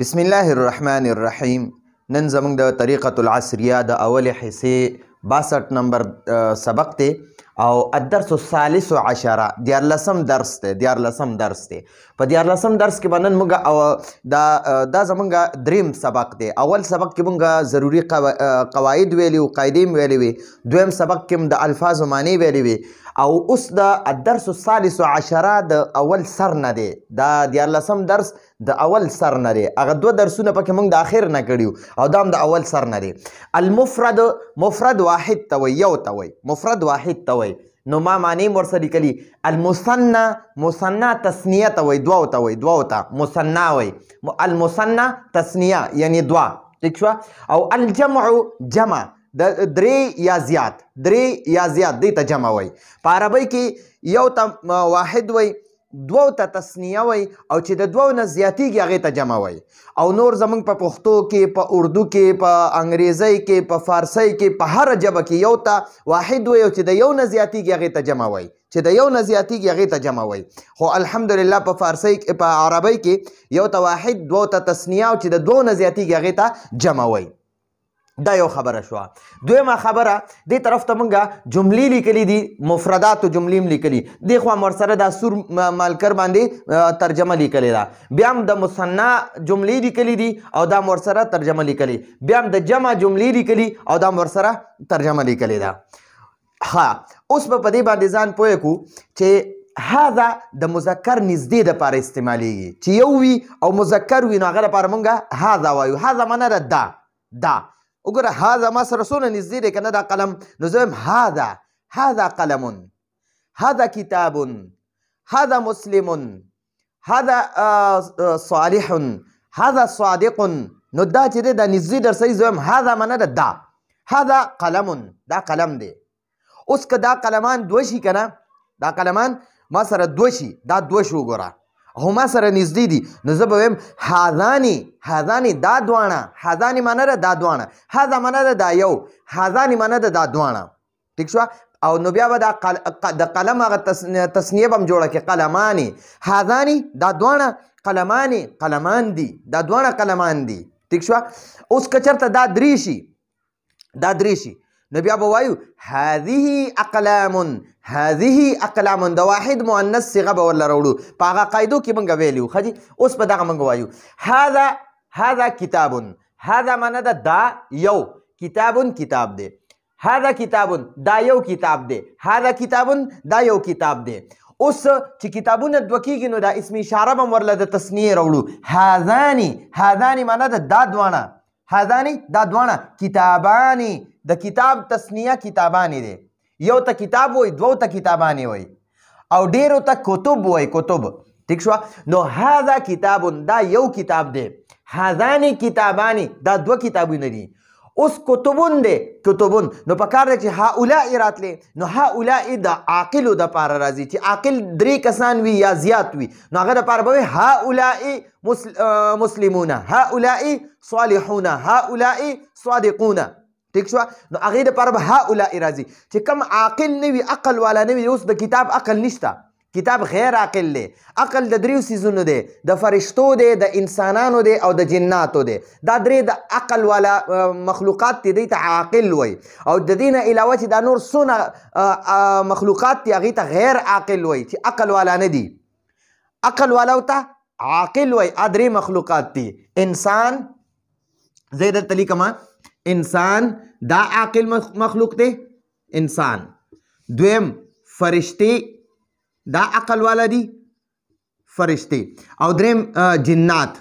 بسم الله الرحمن الرحیم. نن زموږ د طریقة العصریه د اولې حصې 62 نمبر سبق دی او الدرس الثالث عشر دیارلسم درس دی. په دیارلسم درس کې به نن موږ دا زموږ دریم سبق دی. اول سبق کې موږ ضروري قواعد ویلي وو، قاعدې م ویلې وي. دویم سبق کې م د الفاظو معنی ویلې وي او اوس د الدرس الثالث عشر د اول سر نه دی. دا دیارلسم درس د اول سر نه دی. هغه دوه درسونه پکې موږ د اخر نه کړي او دا هم د اول سر نه دی. المفرد مفرد واحد ته وایي، یو ته وایي، مفرد واحد ته وایي. نو ما معنی م ورسره لیکلي. المثنى مثنى تثنیه ته وایي، دوو ته وایي، دوو ته مثنى وایي. المثنى تثنیه یعنی دوه، ټیک شوه. او الجمع جمع د درې یا زیات، درې یا زیات دې ته جمع وایي. په عربۍ کې یو ته واحد وایي، دوو ته تثنیه وایي او چې د دوو نه زیاتیږي هغې ته جمع وایي. او نور زموږ په پښتو کې، په اردو کې، په انګریزۍ کې، په فارسۍ کې، په هره ژبه کې یو ته واحد وایي او چې د یو نه زیاتیږي هغې ته جمع وایي، چې د یو نه زیاتیږي هغې ته جمع وایي. خو الحمدلله په فارسۍ په عربۍ کې یو ته واحد، دوو ته تثنیه او چې د دوو نه زیاتیږي هغې ته جمع وایي. دا یو خبره شوه. دویمه خبره، دې طرف ته مونږ جملې لیکلي دي، مفرداتو جملې م لیکلي دې خوا م ورسره دا سور مالکر باندې ترجمه لیکلې ده. بیا هم د مثنی جملې لیکلي دي او دا م ورسره ترجمه لیکلي. بیا هم د جمع جملې لیکلي او دا م ورسره ترجمه لیکلې ده. ها، اوس به په دې باندې ځان پوه کړو چې هذا د مذکر نږدې دپاره استعمالیږي. چې یو وي او مذکر وي نو هغه لپاره مونږ هذا وایو. هذا معنا ده دا. وګوره هذا ما سره څونه نږدې دی که نه دا قلم، نو زه وایم هذا قلم، هذا کتاب، هذا مسلم، هذا صالح، هذا صادق. نو دا چې دی دا نږدې درسوي، زه وایم هذا معنا ده دا. هذا قلم، دا قلم دی. اوس که دا قلمان دوه شي که نه، دا قلمان ما سره دوه شي، دا دوه شو وګوره او ما سره نږدې دي، نو زه به وایم هذانې دا دواړه. هذانې معنا ده دا دواړه، هذا معنا ده دا یو، هذانې معنا ده دا دواړه، ټیک شوه. او نو بیا به د قلم هغه تثنیه به م جوړه کړې، قلمانې. هذانې دا دواړه، قلمانې قلمان دي، دا دواړه قلمان دي، ټیک شوه. اوس که چېرته دا درې شي نو بیا به وایو هذه اقلام، هذه اقلام. د واحد مؤنث صیغه به ورله راوړو. په هغه قاعدو کې موږ ویلي وو. ښه جي، اوس په دغه موږ وایو هذا کتاب. هذا معنا ده دا یو، کتاب کتاب دی. هذا کتاب دا یو کتاب دی. هذا کتاب دا یو کتاب دی. اوس چې کتابونه دوه کېږي نو دا اسم اشاره به م ورله د تثنیې راوړو. هذانې معنا ده دا دواړه، هذانې دا دواړه، کتابانې د کتاب تثنیه کتابانې دی. یو ته کتاب وایي، دوو ته کتابانې وایي او ډېرو ته کتب وایي، کتب، ټیک شوه. نو هذا کتاب دا یو کتاب دی. هذانې کتابانې دا دوه کتابونه دي. اوس کتبون دی، کتبون. نو په کار دی چې هؤلاء راتلې، نو هؤلاء د عاقلو دپاره راځي. چې عاقل درې کسان وي یا زیات وي نو هغه دپاره به وایي هؤلاء مسلمون، هؤلاء صالحون، هؤلاء صادقون، ټیک شوه. نو هغې دپاره به هؤلاء راځي. چې کم عاقل نه وي، عقل والا نه وي. اوس د کتاب عقل نشته، کتاب غیر عاقل دی. عقل د دریو څیزونو دی، د فرشتو دی، د انسانانو دی او د جناتو دی. دا درې د عقل والا مخلوقات دي، دی ته عاقل وایي. او د دې نه علاوه چې دا نور څونه مخلوقات دي هغې ته غیر عاقل وایي، چې عقل والا نه دي. عقل والاو ته عاقل وایي. درې مخلوقات دي. انسان، زه یې درته لیکم، انسان دا عاقل مخلوق دی، انسان. دویم فرشتې، دا عقل والا دي، فرشتې. او دریم جنات،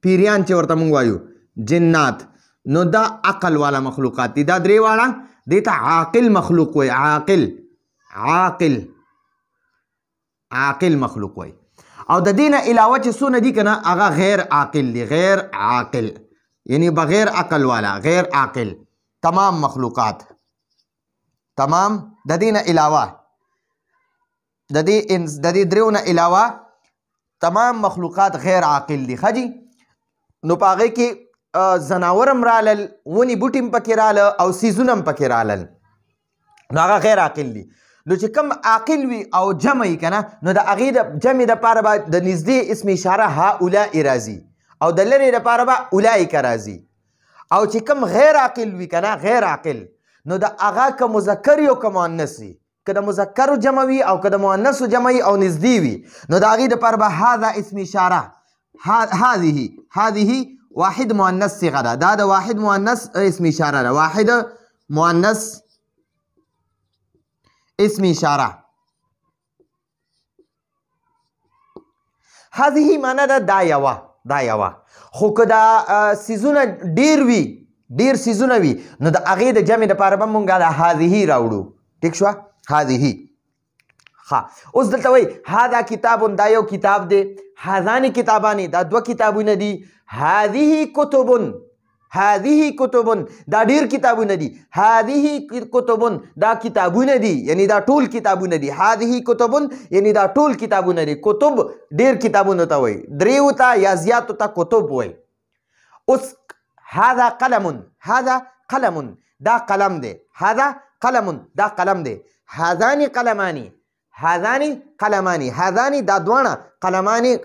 پیریان چې ورته موږ وایو، جنات. نو دا عقل والا مخلوقات دي. دا درې واړه دې ته عاقل مخلوق وایي. عاقل مخلوق وایي. او د دې نه علاوه چې څونه دي که نه هغه غیر عاقل دي، غیر عاقل یعنی بغیر عقل والا، غیر عاقل. تمام مخلوقات، تمام د دې نه علاوه، د دې دریو نه علاوه تمام مخلوقات غیر عاقل دي. ښه جي، نو په هغې کې ځناور هم رالل، ونې بوټي هم پکې راله او څیزونه هم پکې رالل، نو هغه غیر عاقل دي. نو چې کوم عاقل وي او جمع یې که نه، نو د هغې د جمع دپاره به د نږدې اسم اشاره هؤلاء راځي او د لرې دپاره به اولئک راځي. او چې کوم غیر عاقل وي که نه غیر عاقل نو د هغه که مذکر وي او که مؤنث وي که د مذکرو جمع وي او که د مؤنثو جمع وي او نږدې وي نو د هغې دپاره به هذا اسم اشاره هذه واحد مؤنث صيغه ده. دا د واحد مؤنث اسم اشاره ده. واحد مؤنث اسم اشاره. هذه معنی ده دا یوه. خو که دا سیزونه ډیر وي ډیر سیزونه وي نو د هغې د جمع دپاره به مونږ د هذه راوړو. ټیک شوه هذه. ها اوس دلته وایي هذا کتاب دا یو کتاب دی. هذان کتابان دا دوه کتابونه دي. هذه کتب دا ډیر کتابونه دي. هذه کتب دا کتابونه دي یعنی دا ټول کتابونه دي. هذه کتب یعنی دا ټول کتابونه دي. کتب ډیر کتابونه ته وایي. دریو ته یا زیاتو ته کتب وایي. اوس هذا قلم دا قلم دی. هذا قلم دا قلم دی. هذان قلمانی دا دوانه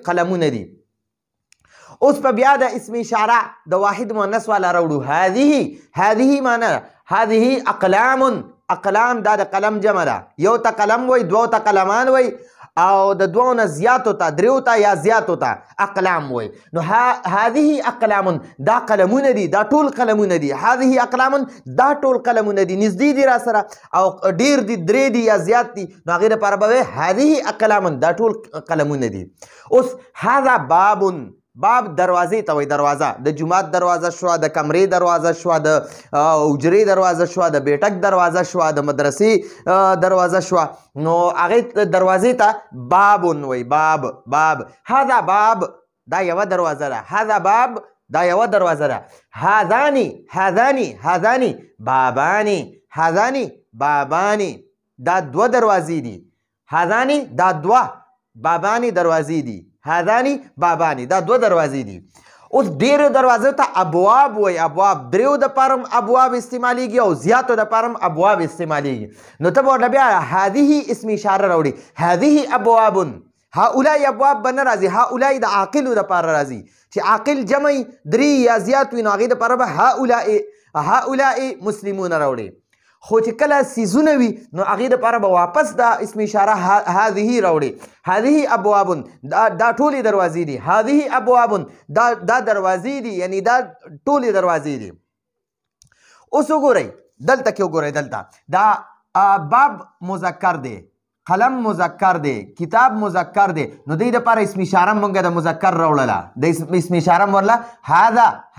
قلمونه دي. اوس په بیا د اسم اشاره د واحد مؤنث والا راوړو. هذه معنی هذه اقلام دا د قلم جمع ده. یو ته قلم وای دوو ته قلمان وای او د دوو نه زیاتو ته دریو ته یا زیاتو ته اقلام وای. نو هذه اقلام دا قلمونه دي. دا ټول قلمونه دي. هذه اقلام دا ټول قلمونه دي. نږدې دي را سره او ډیر دي درې دي یا زیات دي نو هغې دپاره به وایي هذه اقلام دا ټول قلمونه دي. اوس هذا باب دروازې ته وایي. دروازه د جومات دروازه شوه د کمرې دروازه شوه د حجرې دروازه شوه د بیټک دروازه شوه د مدرسې دروازه شوه نو هغې دروازې ته باب وایي. باب هذا باب دا یوه دروازه ده. هذا باب دا یوه دروازه ده. هذانی بابانی دا دوه دروازې دي. هذانی دا دوه بابانی دروازې دي. هذانی بابانی دا دوه دروازې دي. اوس ډیرو دروازو ته ابواب وایي. ابواب دریو دپاره هم ابواب استعمالیږي او زیاتو دپاره هم ابواب استعمالیږي. نو ته به ورته بیا هذه اسم اشاره راوړي. هذه ابواب هؤلاء ابواب به نه راځي. هؤلاء د عاقلو دپاره راځي چې عاقل جمع درې یا زیات وي نو هغې دپاره به هؤلاء مسلمون راوړي. خو چې کله سیزونه وي نو هغې دپاره به واپس دا اسم اشاره هذه راوړي. هذه ابواب دا ټولې دروازې دي. هذه ابواب دا دروازې دي یعنی دا ټولې دروازې دي. اوس وګورئ دلته کې وګورئ دلته دا باب مذکر دی. قلم مذکر دی. کتاب مذکر دی. نو دې دپاره اسم اشاره مونږ د مذکر راوړله. د اسم اشاره ورله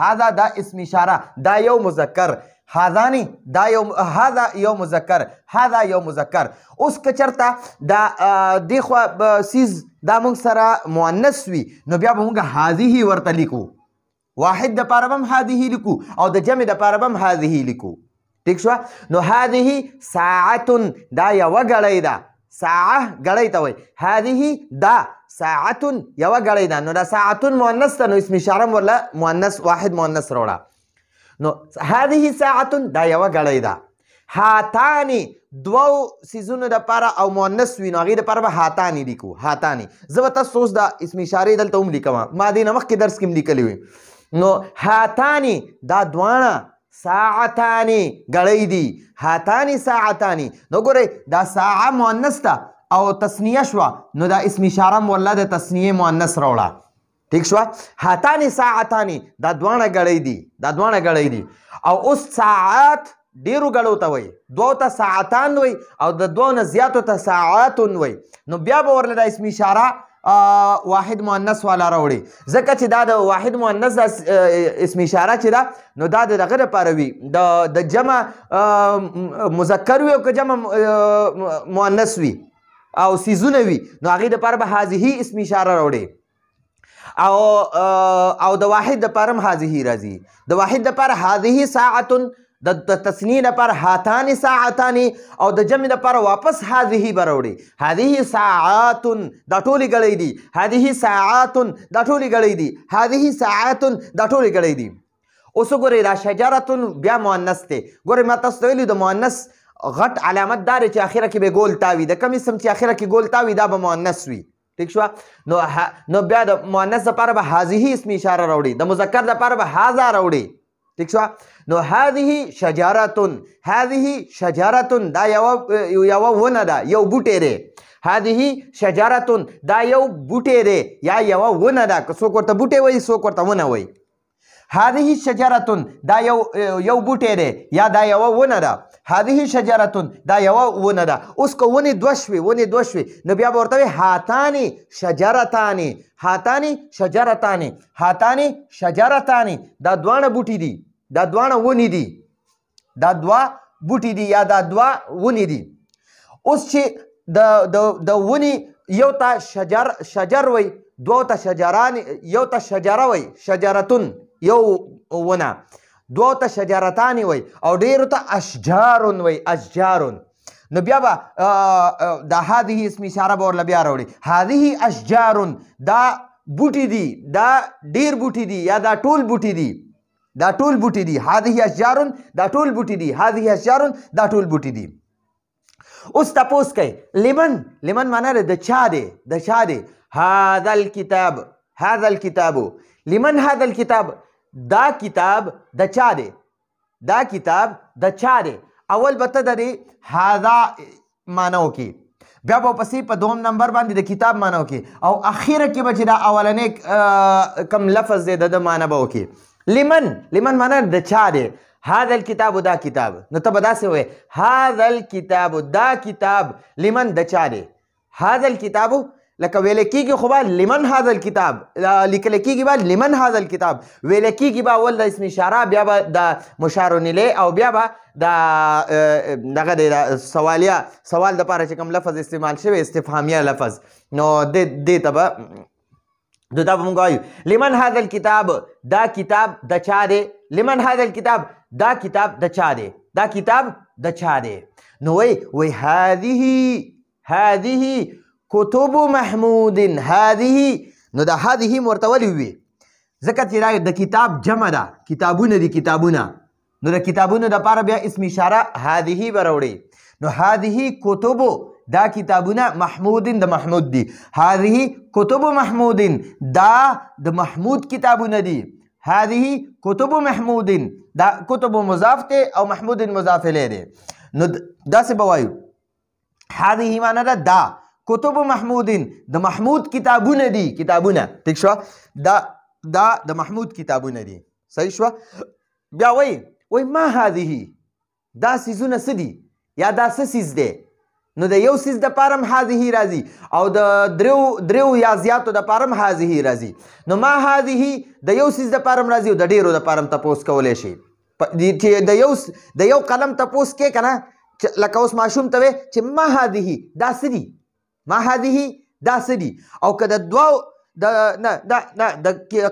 هذا دا اسم اشاره دا یو مذکر. هذانی دا هذا یو مذکر. اوس که چېرته دا دې خوا سیز دا موږ سره مؤنث وي نو بیا به موږ هذه ورته لیکو. واحد دپاره به هم هذه لیکو او د جمع دپاره به هم هذه لیکو. ټیک شوه. نو هذه ساعة دا یوه ګړۍ ده. ساعه ګړۍ ته وایي. هذه دا ساعة یوه ګړۍ ده. نو دا ساعة مؤنث ته نو اسم اشاره ورله مؤنث واحد مؤنث راوړه. نو هذه ساعة دا یوه ګړۍ ده. هاتانی دوو سیزونو دپاره او مؤنث وي نو هغې دپاره به هاتانی لیکو. هاتانی زه به تاسو اوس دا اسم اشارې دلته هم لیکم. ما دې نه مخکې درس کې هم لیکلي وي. نو هاتانی دا دواړه ساعتانی ګړۍ دي. هاتانی ساعتانی. نو ګورئ دا ساعه مؤنث ده او تثنیه شوه نو دا اسم اشاره م والله د تثنیې مؤنث راوړه. ټیک شوه. هاتانی ساعتانی دا دواړه ګړۍ دي. او اوس ساعات ډیرو ګړو ته وایي. دوو ته ساعتان وایي او د دوو نه زیاتو ته ساعاتون وایي. نو بیا به ورله دا اسم اشاره واحد مؤنث والا راوړي ځکه چې دا د واحد مؤنث اسم اشاره چې ده نو دا د دغه دپاره وي د جمع مذکر وي او که جمع مؤنث وي او سیزونه وي نو هغې دپاره به هذه اسم اشاره راوړي. او د واحد دپاره هم هذه راځي. د واحد دپاره هذه ساعة د تثنیې لپاره هاتان ساعتان او د جمع لپاره واپس هذه به راوړي. هذه ساعات دا ټولې ګړۍ دي. هذه ساعات دا ټولې ګړۍ دي. هذه ساعات دا ټولې ګړۍ دي. اوس وګورئ دا شجرة بیا مؤنث دی. ګورئ ما تاسو ته ویلي د مؤنث غټ علامت دا دی چې اخره کې به ګول تاوي. د کوم اسم چې اخره کې ګول تاوي دا به مؤنث وي. ٹھیک شو نو بیا د مؤنث لپاره به هذه اسم اشاره راوړي د مذکر لپاره به هذا راوړي ٹھیک شو نو هذه شجره دا یو ونه ده یو بوټی دی هذه شجره دا یو بوټی دی یا یو ونه ده که څوک ورته بوټی وایي څوک ورته ونه وایي هذه شجره دا یو بوټی دی یا دا یو ونه ده هذه شجره دا یو ونه ده اوس که ونې دوه شوې نو بیا به ورته وایي هاتان شجرتان دا دواړه بوټي دي دا دواړه ونې دي دا دوه بوټي دي یا دا دوه ونې دي اوس چې د ونې یو ته شجر وایي دوو ته شجران یو ته شجره وایي شجرتون یو ونه دوو ته شجرتان وایي او ډېرو ته اشجار نو بیا به دا هذه اسم اشاره به ورله بیا راوړي هذه اشجار دا بوټي دي دا ډېر بوټي دي یا دا ټول بوټي دي هذه اشجار دا ټول بوټي دي هذه اشجار دا ټول بوټي دي اوس تپوس کوي لمن معنا د چا دی هذا الكتاب لمن هذا الكتاب دا کتاب د چا دی اول به ته د هذا معنی وکړي بیا به پسې په دوم نمبر باندې د کتاب معنی وکړي او اخیره کې به چې دا اولنی کم لفظ دی د معنی به وکړي لمن معنی د چا دی هذا الكتاب دا کتاب نو ته به داسې وایې هذا الكتاب دا کتاب لمن د چا دی هذا الكتاب لکه ویل کېږي خو به لمن هذا الكتاب لیکل کېږي به لمن هذا الكتاب ویل کېږي به اول د اسم اشاره بیا به د مشار الیه او بیا به دغه د سوال دپاره چې کوم لفظ استعمال شوی استفهامیه لفظ نو دې ته به دا به مونږ وایو لمن هذا الكتاب دا کتاب د چا دی لمن هذا الكتاب دا کتاب د چا دی نو وای هذه کتب محمود هذه نو دا هذه مرتولی وي ځکه چې د کتاب جمع ده کتابونه نو د کتابونو دپاره بیا اسم اشاره هذه به راوړي نو هذه کتب دا کتابونه محمود د محمود دي هذه کتب محمود دا د محمود کتابونه دي هذه کتب محمود دا کتب مضاف دی او محمود مضاف الیه دی نو داسې به وایو هذه معنی ده دا کتب محمود د محمود کتابونه دي ٹھیک شو دا د محمود کتابونه دي صحیح شو بیا وای ما هذه دا سیزونه څه دي یا دا څه سیز دی نو د یو سیز دپاره هم هذه راځي او د دریو یا زیاتو دپاره هم هذه راځي نو ما هذه د یو سیز دپاره هم راځي او د ډېرو دپاره هم تپوس کولی شي چې د یو قلم تپوس کې که نه لکه اوس ماشوم ته وی چې ما هذه دا څه دي ما هذه دا څه دي او که د دوو د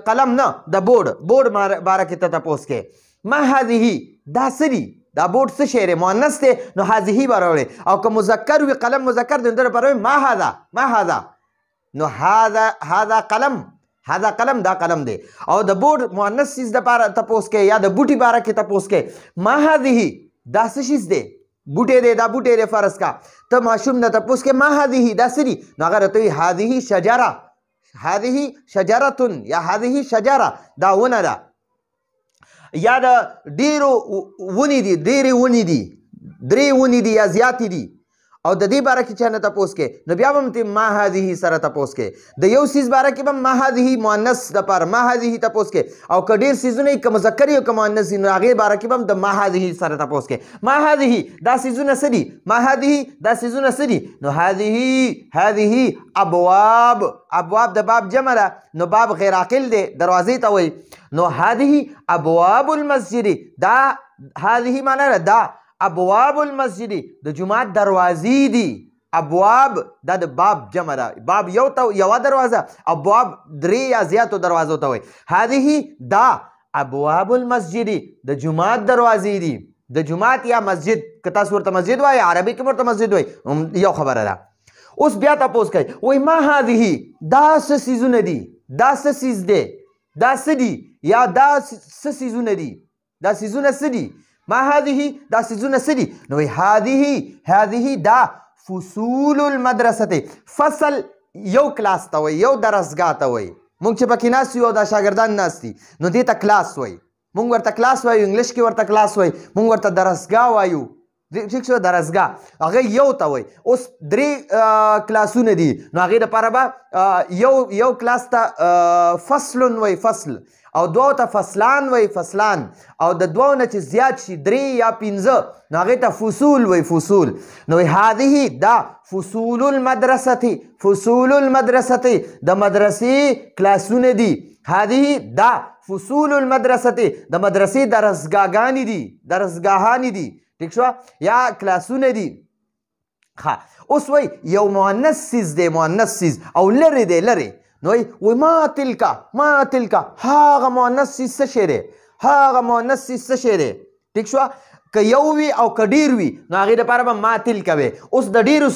قلم نه د بورډ باره کې ته تپوس کې ما هذه دا څه دي دا بورډ څه شی دی مؤنث دی نو هذه به راوړې او که مذکر وي قلم مذکر دی نو ده لپاره ما هذا نو هذا قلم دا قلم دی او د بورډ مؤنث چیز دپاره تپوس کې یا د بوټي باره کې تپوس کې ما هذه دا څه شیز دی بوټی دی دا بوټی دی فرض کا ته ماشوم نه تپوس کې ما هذه دا څه دي نو هغه راته وایي هذه شجره یا هذه شجره دا ونه ده یا د ډېرو درې ونې دي یا زیاتې دي او د دې باره کې چا نه تپوس کې نو بیا به هم ما هذه سره تپوس کې د یو سیز باره کې به ما هذه مؤنث دپاره ما هذه تپوس کې او که ډېر سیزونه که مذکر وي او که مؤنث وي نو هغې باره کې به هم د ما هذه سره تپوس کې ما هذه دا سیزونه څه دي ما هذه دا سیزونه څه دي نو هذه ابواب د باب جمع ده نو باب غیر عاقل دی دروازې ته وایي نو هذه ابواب المسجد دا هذه معنی ده دا ابواب المسجد د جمعات دروازې دي ابواب دا د باب جمع ده باب یوه دروازه ابواب درې یا زیاتو دروازو ته وایي هذه دا ابواب المسجد د جمعات دروازې دي د جمعات یا مسجد که تاسو ورته مسجد وایي عربي کې ورته مسجد وایي یو خبره ده اوس بیا تپوس کوي وایي ما هذه دا څه څیزونه دي دا څه څیز دی دا څه دي یا دا څه څیزونه دي دا څیزونه څه دي ما هذه دا سیزونه څه دي نو هذه دا فصول المدرسه فصل یو کلاس ته وایي یو درسګاه ته وایي موږ چې پکې ناست یو دا شاګردان ناست دي نو دې ته کلاس وایي موږ ورته کلاس وایو انګلیش کې ورته کلاس وایي موږ ورته درسګاه وایو ٹھیک شو درسګاه هغه یو ته وایي اوس درې کلاسونه دي نو هغې دپاره به یو کلاس ته فصل وایي فصل او دوو ته فصلان وایي فصلان او د دوو نه چې زیات شي درې یا پنځه نو هغې ته فصول وایي فصول نو هذه دا فصول المدرسة فصول المدرسة د مدرسې کلاسونه دي هذه دا فصول المدرسة د مدرسې درسګاهانې دي درسګاهانې دي ٹھیک شو یا کلاسونه دي ها اوس وایي یو مؤنث څیز دی مؤنث څیز او لرې دی لرې نو وایي ما تلکه هغه مؤنث څیز څه شی دی هغه مؤنث څیز څه شی دی ٹھیک شو که یو وي او که ډېر وي نو هغې دپاره به ما تلکه وی اوس د ډېرو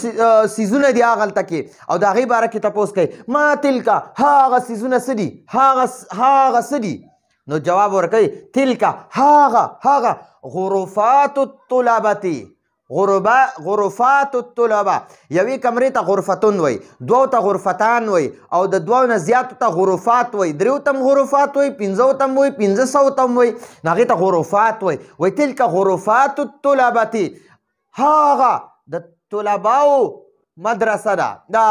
څیزونه دي هغلته کې او د هغې باره کې تپوس کوي ما تلکه هغه څیزونه څه دي هغه څه دي نو جواب ورکوي تلکه هغه غرفات الطلبة غرفات الطلبة یوې کمرې ته غرفتون وایي دوو ته غرفتان وایي او د دوو نه زیاتو ته غرفات وایي دریو ته هم غرفات وایي پنځو ته هم وایي 500 ته هم وایي نو هغې ته غرفات وایي وایي تلکه غرفات الطلبة هغه د طلباو مدرسه ده دا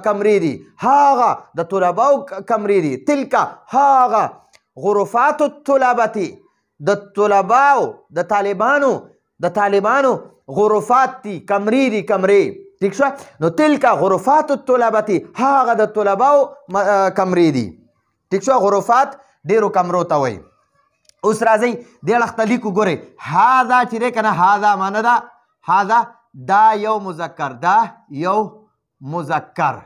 کمرې دي هغه د طلباو کمرې دي تلکه هغه غرفات الطلبة د طلباو د طالبانو غرفات دي کمرې دي کمرې ٹھیک شو نو تلکه غرفات الطلبة هغه د طلباو کمرې دي ٹھیک شو غرفات ډېرو کمرو ته وایي اوس راځئ دې اړخ ته لیکو ګورئ هذا چې دی که نه هذا معنی ده هذا دا یو مذکر دا یو مذکر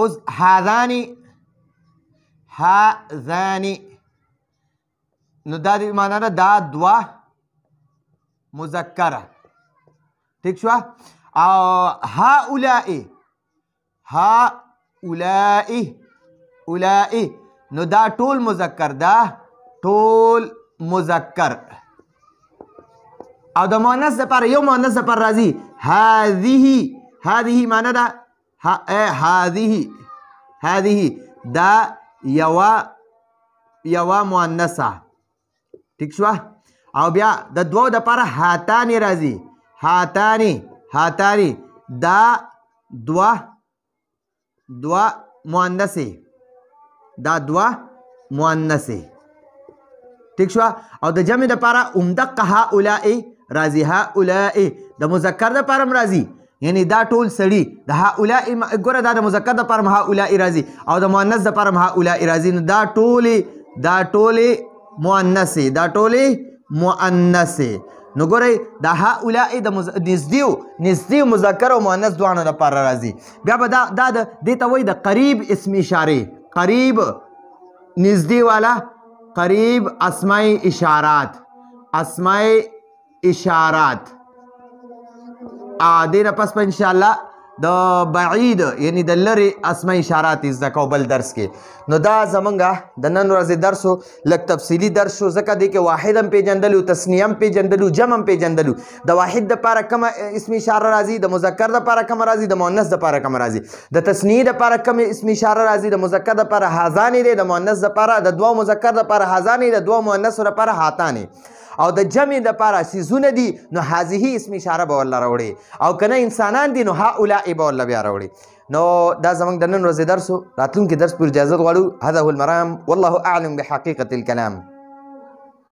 اوس هذانی نو دا دی معنی ده دا دوه مذکره ٹھیک شو او هؤلاء نو دا ټول مذکر دا ټول مذکر او د مؤنث دپاره یو مؤنث دپاره راځي هذه معنی ده هذه دا یوه مؤنثه ٹھیک شو او بیا د دوو دپاره هاتانی راځي هاتانی دا دوه مؤنثې دا دوه مؤنثې ٹھیک شو او د جمع دپاره همدقه هؤلاء راځي هؤلاء د مذکر دپاره هم راځي یعنی دا ټول سړي د هؤلاء ګوره دا د مذکر دپاره هم هؤلاء راځي او د مؤنث دپاره هم هؤلاء راځي نو دا ټولې مؤنثې نو ګورئ دا هؤلاء د نږدې مذکر او مؤنث دواړو دپاره راځي بیا به دا دې ته وایي د قریب اسم اشارې قریب نږدې والا قریب اسماء اشارات دې نه پس به انشاءالله د بعید یعنی د لرې اسماء اشارات زده کوو بل درس کې نو دا زمونږ د نن ورځې درس و لږ تفصیلي درس شو ځکه دې کې واحد هم پېژندلو تثنیه هم پېژندلو جمع هم پېژندلو د واحد دپاره کومه اسم اشاره راځي د مذکر دپاره کومه راځي د مؤنث دپاره کومه راځي د تثنیې دپاره کومه اسم اشاره راځي د مذکر دپاره هذانې دی د مؤنث دپاره د دوو مذکر دپاره هذانې د دوو مؤنثو دپاره هاتانې او د جمع دپاره څیزونه دي نو هذه اسم اشاره به ورله راوړي او که نه انسانان دي نو هؤلاء به ورله بیا راوړي نو دا زموږ د نن ورځې درس و راتلونکي درس پورې اجازت غواړو هذا هو المرام والله اعلم بحقیقة الكلام